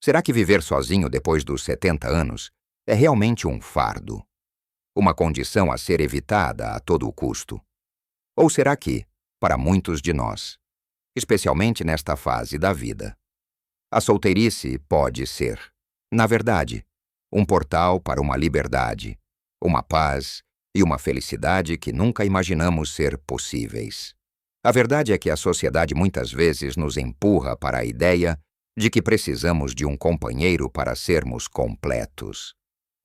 Será que viver sozinho depois dos 70 anos é realmente um fardo? Uma condição a ser evitada a todo o custo? Ou será que, para muitos de nós, especialmente nesta fase da vida, a solteirice pode ser, na verdade, um portal para uma liberdade, uma paz e uma felicidade que nunca imaginamos ser possíveis? A verdade é que a sociedade muitas vezes nos empurra para a ideia de que precisamos de um companheiro para sermos completos,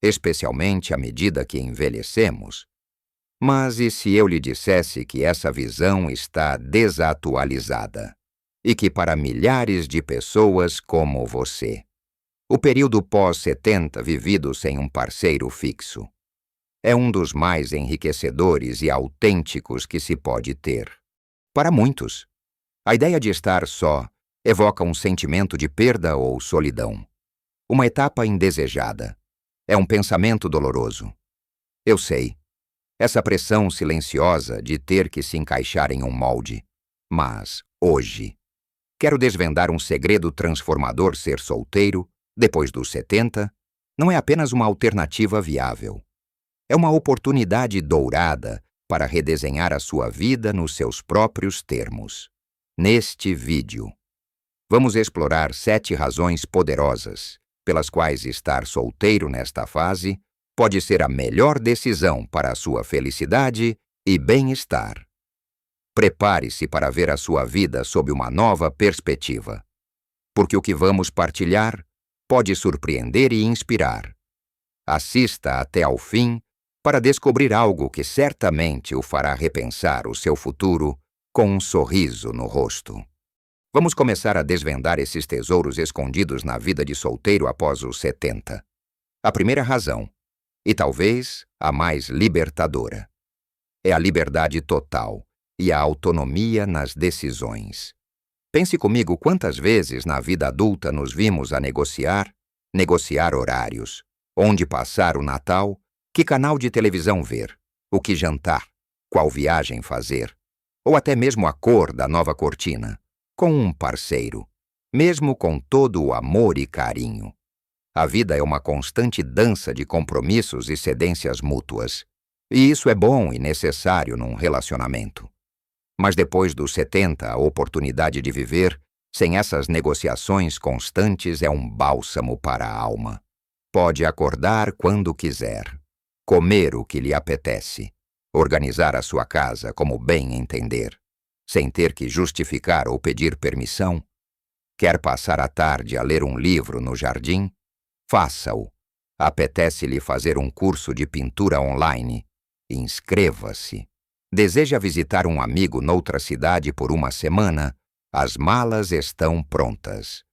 especialmente à medida que envelhecemos. Mas e se eu lhe dissesse que essa visão está desatualizada e que para milhares de pessoas como você, o período pós-70 vivido sem um parceiro fixo é um dos mais enriquecedores e autênticos que se pode ter? Para muitos, a ideia de estar só evoca um sentimento de perda ou solidão, uma etapa indesejada. É um pensamento doloroso. Eu sei, essa pressão silenciosa de ter que se encaixar em um molde. Mas, hoje, quero desvendar um segredo transformador. Ser solteiro, depois dos 70, não é apenas uma alternativa viável. É uma oportunidade dourada para redesenhar a sua vida nos seus próprios termos. Neste vídeo, vamos explorar 7 razões poderosas pelas quais estar solteiro nesta fase pode ser a melhor decisão para a sua felicidade e bem-estar. Prepare-se para ver a sua vida sob uma nova perspectiva, porque o que vamos partilhar pode surpreender e inspirar. Assista até ao fim para descobrir algo que certamente o fará repensar o seu futuro com um sorriso no rosto. Vamos começar a desvendar esses tesouros escondidos na vida de solteiro após os 70. A primeira razão, e talvez a mais libertadora, é a liberdade total e a autonomia nas decisões. Pense comigo quantas vezes na vida adulta nos vimos a negociar horários, onde passar o Natal, que canal de televisão ver, o que jantar, qual viagem fazer, ou até mesmo a cor da nova cortina, com um parceiro, mesmo com todo o amor e carinho. A vida é uma constante dança de compromissos e cedências mútuas, e isso é bom e necessário num relacionamento. Mas depois dos 70, a oportunidade de viver sem essas negociações constantes é um bálsamo para a alma. Pode acordar quando quiser, comer o que lhe apetece, organizar a sua casa como bem entender, sem ter que justificar ou pedir permissão. Quer passar a tarde a ler um livro no jardim? Faça-o. Apetece-lhe fazer um curso de pintura online? Inscreva-se. Deseja visitar um amigo noutra cidade por uma semana? As malas estão prontas.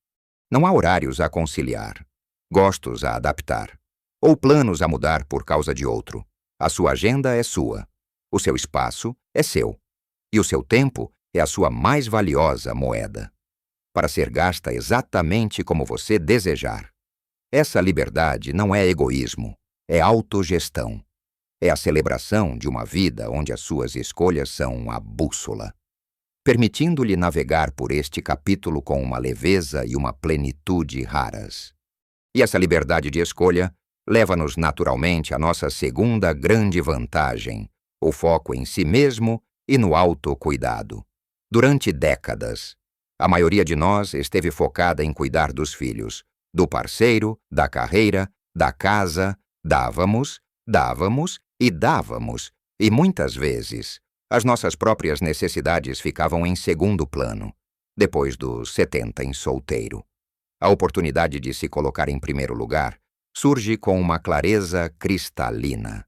Não há horários a conciliar, gostos a adaptar, ou planos a mudar por causa de outro. A sua agenda é sua, o seu espaço é seu, e o seu tempo é a sua mais valiosa moeda, para ser gasta exatamente como você desejar. Essa liberdade não é egoísmo, é autogestão. É a celebração de uma vida onde as suas escolhas são a bússola, permitindo-lhe navegar por este capítulo com uma leveza e uma plenitude raras. E essa liberdade de escolha leva-nos naturalmente à nossa segunda grande vantagem, o foco em si mesmo e no autocuidado. Durante décadas, a maioria de nós esteve focada em cuidar dos filhos, do parceiro, da carreira, da casa. Dávamos, e muitas vezes as nossas próprias necessidades ficavam em segundo plano, depois dos 70 em solteiro. A oportunidade de se colocar em primeiro lugar surge com uma clareza cristalina.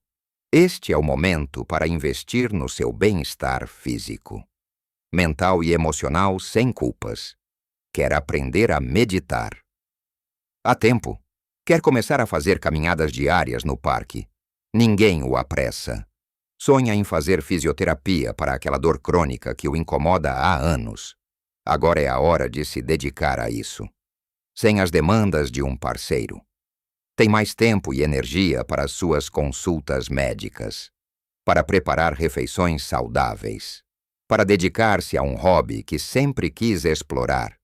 Este é o momento para investir no seu bem-estar físico, mental e emocional sem culpas. Quer aprender a meditar? Há tempo. Quer começar a fazer caminhadas diárias no parque? Ninguém o apressa. Sonha em fazer fisioterapia para aquela dor crônica que o incomoda há anos. Agora é a hora de se dedicar a isso, sem as demandas de um parceiro. Tem mais tempo e energia para as suas consultas médicas, para preparar refeições saudáveis, para dedicar-se a um hobby que sempre quis explorar,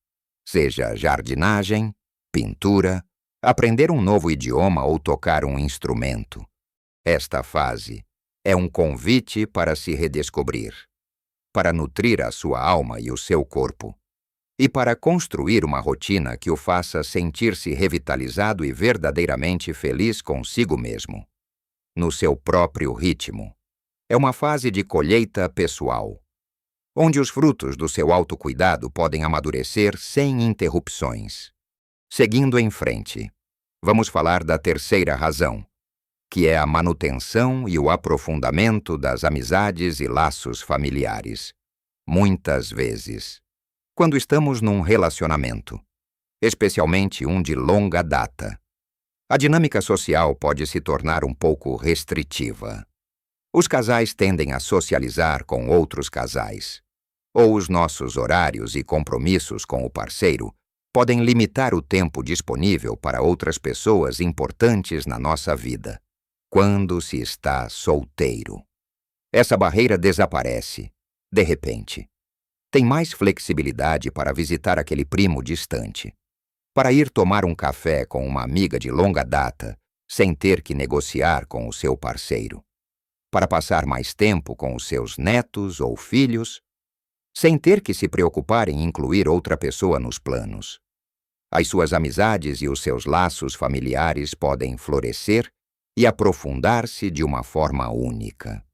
seja jardinagem, pintura, aprender um novo idioma ou tocar um instrumento. Esta fase é um convite para se redescobrir, para nutrir a sua alma e o seu corpo, e para construir uma rotina que o faça sentir-se revitalizado e verdadeiramente feliz consigo mesmo, no seu próprio ritmo. É uma fase de colheita pessoal, onde os frutos do seu autocuidado podem amadurecer sem interrupções. Seguindo em frente, vamos falar da terceira razão, que é a manutenção e o aprofundamento das amizades e laços familiares. Muitas vezes, quando estamos num relacionamento, especialmente um de longa data, a dinâmica social pode se tornar um pouco restritiva. Os casais tendem a socializar com outros casais, ou os nossos horários e compromissos com o parceiro podem limitar o tempo disponível para outras pessoas importantes na nossa vida. Quando se está solteiro, essa barreira desaparece, de repente. Tem mais flexibilidade para visitar aquele primo distante, para ir tomar um café com uma amiga de longa data, sem ter que negociar com o seu parceiro, para passar mais tempo com os seus netos ou filhos, sem ter que se preocupar em incluir outra pessoa nos planos. As suas amizades e os seus laços familiares podem florescer e aprofundar-se de uma forma única.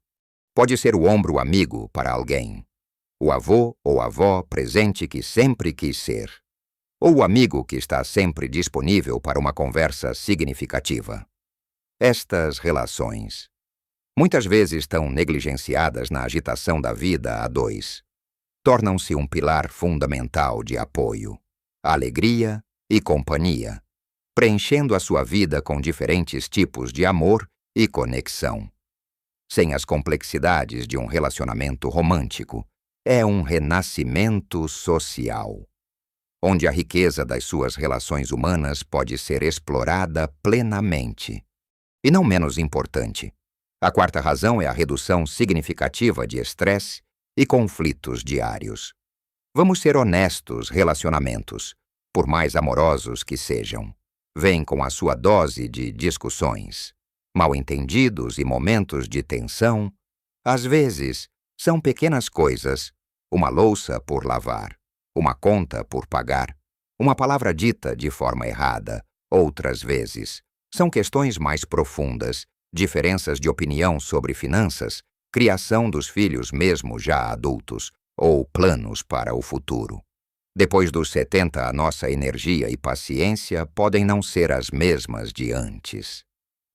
Pode ser o ombro amigo para alguém, o avô ou avó presente que sempre quis ser, ou o amigo que está sempre disponível para uma conversa significativa. Estas relações, muitas vezes tão negligenciadas na agitação da vida a dois, tornam-se um pilar fundamental de apoio, alegria e companhia, preenchendo a sua vida com diferentes tipos de amor e conexão. Sem as complexidades de um relacionamento romântico, é um renascimento social, onde a riqueza das suas relações humanas pode ser explorada plenamente. E não menos importante, a quarta razão é a redução significativa de estresse e conflitos diários. Vamos ser honestos, relacionamentos, por mais amorosos que sejam, vêm com a sua dose de discussões, mal-entendidos e momentos de tensão. Às vezes, são pequenas coisas, uma louça por lavar, uma conta por pagar, uma palavra dita de forma errada. Outras vezes, são questões mais profundas, diferenças de opinião sobre finanças, criação dos filhos mesmo já adultos, ou planos para o futuro. Depois dos 70, a nossa energia e paciência podem não ser as mesmas de antes.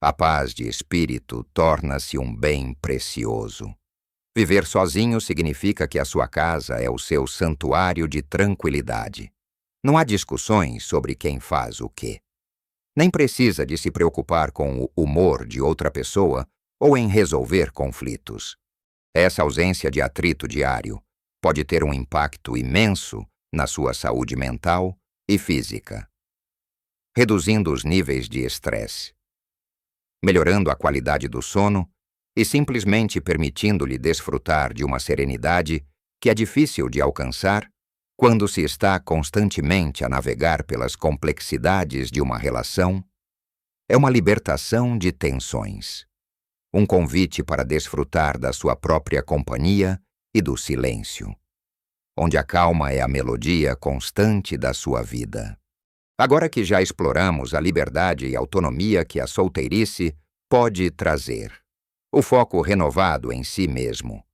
A paz de espírito torna-se um bem precioso. Viver sozinho significa que a sua casa é o seu santuário de tranquilidade. Não há discussões sobre quem faz o quê. Nem precisa de se preocupar com o humor de outra pessoa ou em resolver conflitos. Essa ausência de atrito diário pode ter um impacto imenso na sua saúde mental e física, reduzindo os níveis de estresse, melhorando a qualidade do sono e simplesmente permitindo-lhe desfrutar de uma serenidade que é difícil de alcançar quando se está constantemente a navegar pelas complexidades de uma relação. É uma libertação de tensões, um convite para desfrutar da sua própria companhia e do silêncio, onde a calma é a melodia constante da sua vida. Agora que já exploramos a liberdade e autonomia que a solteirice pode trazer, o foco renovado em si mesmo,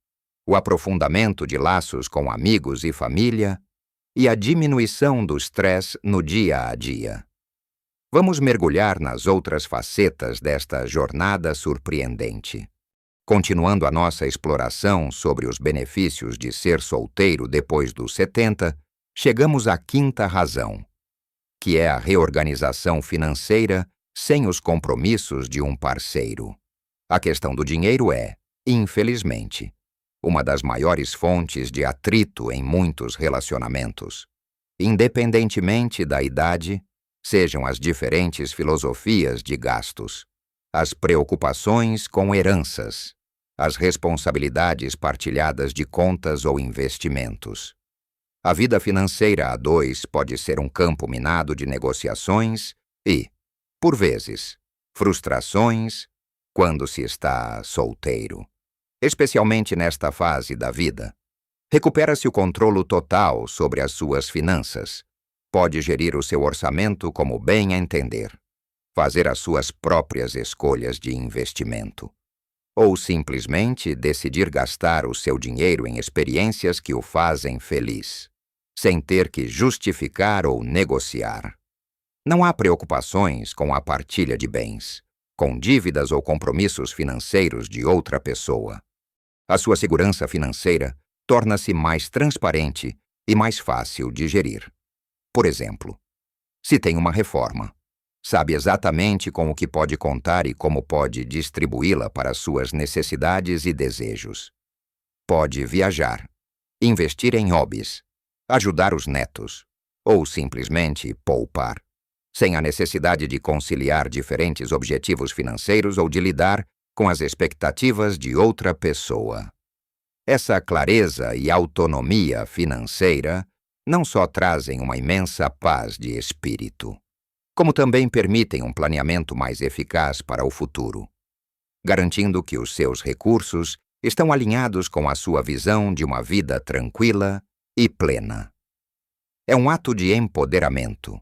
o aprofundamento de laços com amigos e família e a diminuição do estresse no dia a dia. Vamos mergulhar nas outras facetas desta jornada surpreendente. Continuando a nossa exploração sobre os benefícios de ser solteiro depois dos 70, chegamos à quinta razão, que é a reorganização financeira sem os compromissos de um parceiro. A questão do dinheiro é, infelizmente, uma das maiores fontes de atrito em muitos relacionamentos. Independentemente da idade, sejam as diferentes filosofias de gastos, as preocupações com heranças, as responsabilidades partilhadas de contas ou investimentos, A vida financeira a dois pode ser um campo minado de negociações e, por vezes, frustrações quando se está solteiro. Especialmente nesta fase da vida, recupera-se o controle total sobre as suas finanças. Pode gerir o seu orçamento como bem entender, fazer as suas próprias escolhas de investimento, ou simplesmente decidir gastar o seu dinheiro em experiências que o fazem feliz, sem ter que justificar ou negociar. Não há preocupações com a partilha de bens, com dívidas ou compromissos financeiros de outra pessoa. A sua segurança financeira torna-se mais transparente e mais fácil de gerir. Por exemplo, se tem uma reforma, sabe exatamente com o que pode contar e como pode distribuí-la para suas necessidades e desejos. Pode viajar, investir em hobbies, ajudar os netos, ou simplesmente poupar, sem a necessidade de conciliar diferentes objetivos financeiros ou de lidar com as expectativas de outra pessoa. Essa clareza e autonomia financeira não só trazem uma imensa paz de espírito, como também permitem um planeamento mais eficaz para o futuro, garantindo que os seus recursos estão alinhados com a sua visão de uma vida tranquila e plena. É um ato de empoderamento,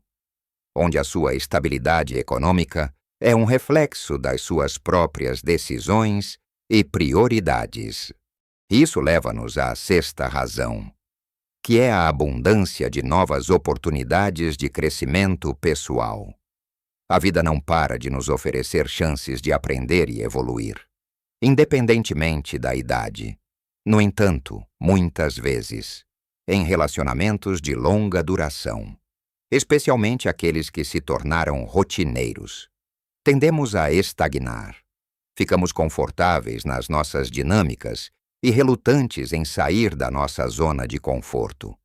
onde a sua estabilidade econômica é um reflexo das suas próprias decisões e prioridades. Isso leva-nos à sexta razão, que é a abundância de novas oportunidades de crescimento pessoal. A vida não para de nos oferecer chances de aprender e evoluir, independentemente da idade. No entanto, muitas vezes, em relacionamentos de longa duração, especialmente aqueles que se tornaram rotineiros, tendemos a estagnar. Ficamos confortáveis nas nossas dinâmicas e relutantes em sair da nossa zona de conforto,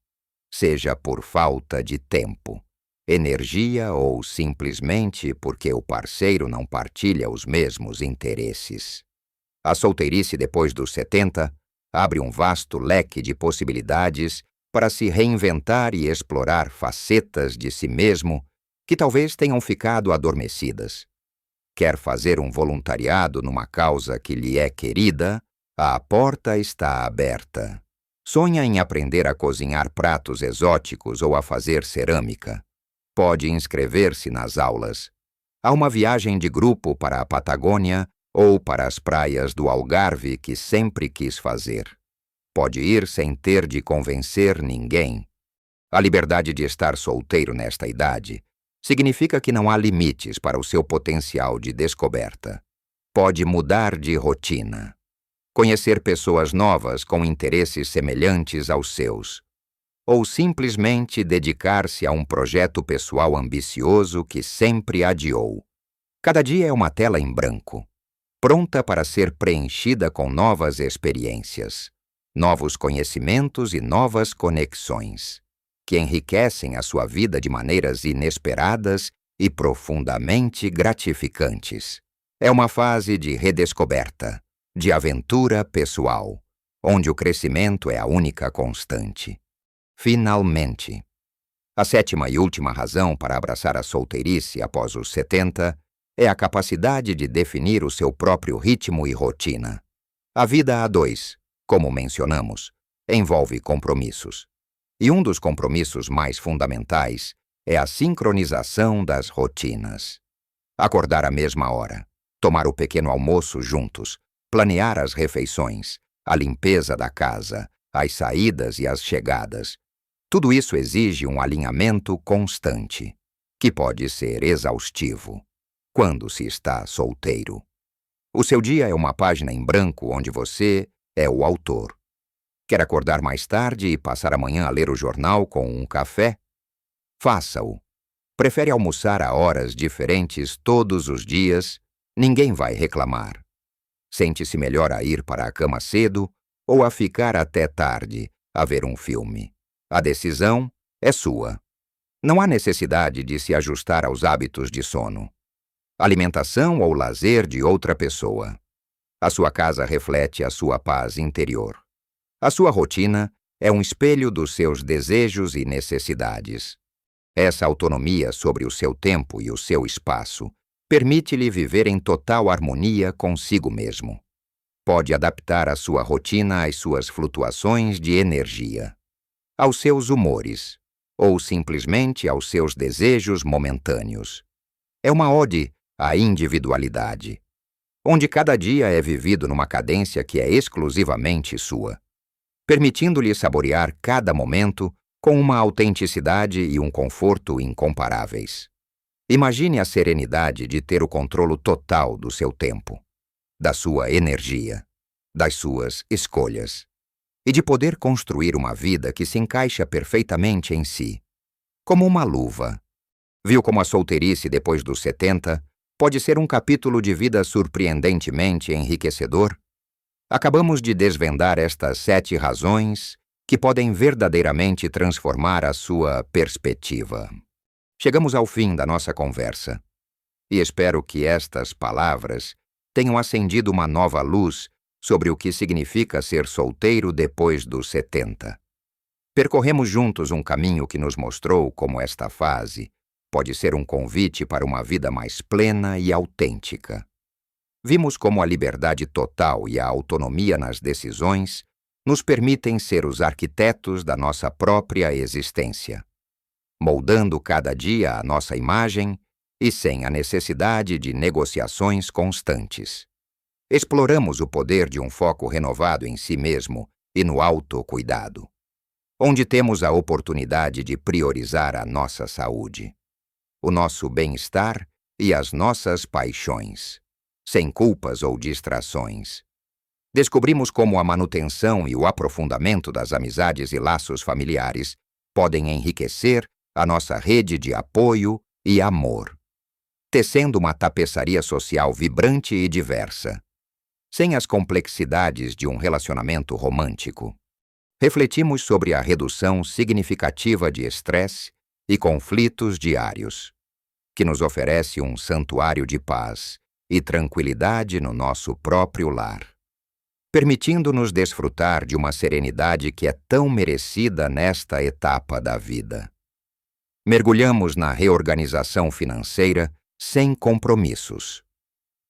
seja por falta de tempo, energia ou simplesmente porque o parceiro não partilha os mesmos interesses. A solteirice depois dos 70 abre um vasto leque de possibilidades para se reinventar e explorar facetas de si mesmo que talvez tenham ficado adormecidas. Quer fazer um voluntariado numa causa que lhe é querida? A porta está aberta. Sonha em aprender a cozinhar pratos exóticos ou a fazer cerâmica? Pode inscrever-se nas aulas. Há uma viagem de grupo para a Patagônia ou para as praias do Algarve que sempre quis fazer. Pode ir sem ter de convencer ninguém. A liberdade de estar solteiro nesta idade significa que não há limites para o seu potencial de descoberta. Pode mudar de rotina, conhecer pessoas novas com interesses semelhantes aos seus, ou simplesmente dedicar-se a um projeto pessoal ambicioso que sempre adiou. Cada dia é uma tela em branco, pronta para ser preenchida com novas experiências, novos conhecimentos e novas conexões, que enriquecem a sua vida de maneiras inesperadas e profundamente gratificantes. É uma fase de redescoberta, de aventura pessoal, onde o crescimento é a única constante. Finalmente, a sétima e última razão para abraçar a solteirice após os 70 é a capacidade de definir o seu próprio ritmo e rotina. A vida a dois, como mencionamos, envolve compromissos. E um dos compromissos mais fundamentais é a sincronização das rotinas. Acordar à mesma hora, tomar o pequeno almoço juntos, planear as refeições, a limpeza da casa, as saídas e as chegadas. Tudo isso exige um alinhamento constante, que pode ser exaustivo quando se está solteiro. O seu dia é uma página em branco onde você é o autor. Quer acordar mais tarde e passar a manhã a ler o jornal com um café? Faça-o. Prefere almoçar a horas diferentes todos os dias? Ninguém vai reclamar. Sente-se melhor a ir para a cama cedo ou a ficar até tarde a ver um filme? A decisão é sua. Não há necessidade de se ajustar aos hábitos de sono, alimentação ou lazer de outra pessoa. A sua casa reflete a sua paz interior. A sua rotina é um espelho dos seus desejos e necessidades. Essa autonomia sobre o seu tempo e o seu espaço permite-lhe viver em total harmonia consigo mesmo. Pode adaptar a sua rotina às suas flutuações de energia, aos seus humores, ou simplesmente aos seus desejos momentâneos. É uma ode à individualidade, onde cada dia é vivido numa cadência que é exclusivamente sua, permitindo-lhe saborear cada momento com uma autenticidade e um conforto incomparáveis. Imagine a serenidade de ter o controle total do seu tempo, da sua energia, das suas escolhas, e de poder construir uma vida que se encaixa perfeitamente em si, como uma luva. Viu como a solteirice depois dos 70 pode ser um capítulo de vida surpreendentemente enriquecedor? Acabamos de desvendar estas 7 razões que podem verdadeiramente transformar a sua perspectiva. Chegamos ao fim da nossa conversa, e espero que estas palavras tenham acendido uma nova luz sobre o que significa ser solteiro depois dos 70. Percorremos juntos um caminho que nos mostrou como esta fase pode ser um convite para uma vida mais plena e autêntica. Vimos como a liberdade total e a autonomia nas decisões nos permitem ser os arquitetos da nossa própria existência, moldando cada dia a nossa imagem e sem a necessidade de negociações constantes. Exploramos o poder de um foco renovado em si mesmo e no autocuidado, onde temos a oportunidade de priorizar a nossa saúde, o nosso bem-estar e as nossas paixões, sem culpas ou distrações. Descobrimos como a manutenção e o aprofundamento das amizades e laços familiares podem enriquecer a nossa rede de apoio e amor, tecendo uma tapeçaria social vibrante e diversa, sem as complexidades de um relacionamento romântico. Refletimos sobre a redução significativa de estresse e conflitos diários, que nos oferece um santuário de paz e tranquilidade no nosso próprio lar, permitindo-nos desfrutar de uma serenidade que é tão merecida nesta etapa da vida. Mergulhamos na reorganização financeira sem compromissos,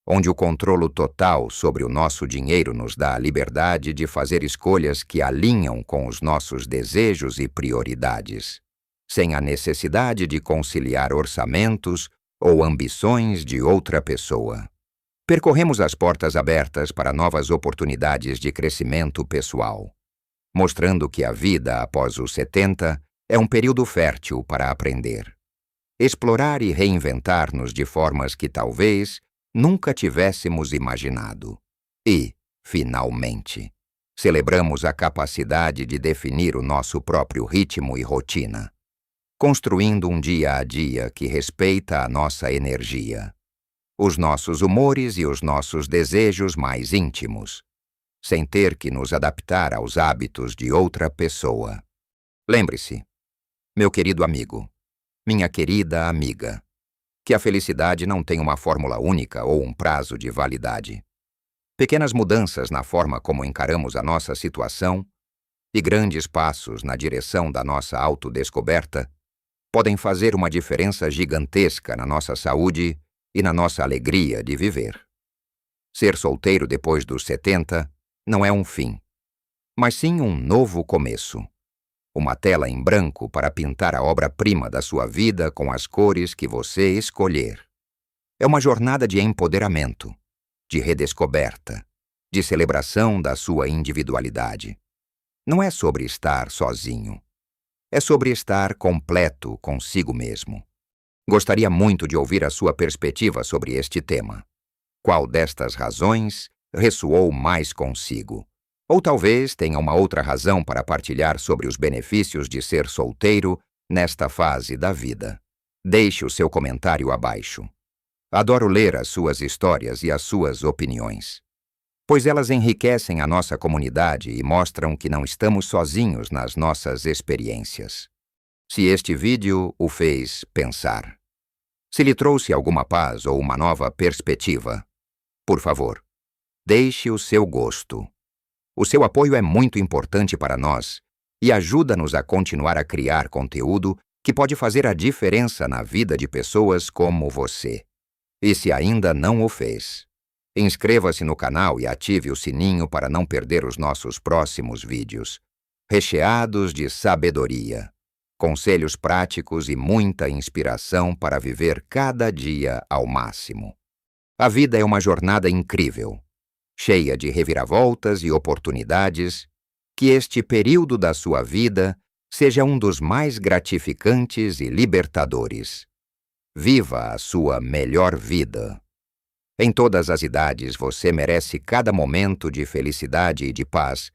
onde o controle total sobre o nosso dinheiro nos dá a liberdade de fazer escolhas que alinham com os nossos desejos e prioridades, sem a necessidade de conciliar orçamentos ou ambições de outra pessoa. Percorremos as portas abertas para novas oportunidades de crescimento pessoal, mostrando que a vida após os 70 é um período fértil para aprender, explorar e reinventar-nos de formas que talvez nunca tivéssemos imaginado. E, finalmente, celebramos a capacidade de definir o nosso próprio ritmo e rotina, construindo um dia a dia que respeita a nossa energia, os nossos humores e os nossos desejos mais íntimos, sem ter que nos adaptar aos hábitos de outra pessoa. Lembre-se, meu querido amigo, minha querida amiga, que a felicidade não tem uma fórmula única ou um prazo de validade. Pequenas mudanças na forma como encaramos a nossa situação e grandes passos na direção da nossa autodescoberta podem fazer uma diferença gigantesca na nossa saúde e na nossa alegria de viver. Ser solteiro depois dos 70 não é um fim, mas sim um novo começo. Uma tela em branco para pintar a obra-prima da sua vida com as cores que você escolher. É uma jornada de empoderamento, de redescoberta, de celebração da sua individualidade. Não é sobre estar sozinho. É sobre estar completo consigo mesmo. Gostaria muito de ouvir a sua perspectiva sobre este tema. Qual destas razões ressoou mais consigo? Ou talvez tenha uma outra razão para partilhar sobre os benefícios de ser solteiro nesta fase da vida. Deixe o seu comentário abaixo. Adoro ler as suas histórias e as suas opiniões, pois elas enriquecem a nossa comunidade e mostram que não estamos sozinhos nas nossas experiências. Se este vídeo o fez pensar, se lhe trouxe alguma paz ou uma nova perspectiva, por favor, deixe o seu gosto. O seu apoio é muito importante para nós e ajuda-nos a continuar a criar conteúdo que pode fazer a diferença na vida de pessoas como você. E se ainda não o fez, inscreva-se no canal e ative o sininho para não perder os nossos próximos vídeos, recheados de sabedoria, conselhos práticos e muita inspiração para viver cada dia ao máximo. A vida é uma jornada incrível, cheia de reviravoltas e oportunidades. Que este período da sua vida seja um dos mais gratificantes e libertadores. Viva a sua melhor vida. Em todas as idades, você merece cada momento de felicidade e de paz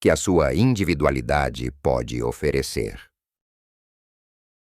que a sua individualidade pode oferecer.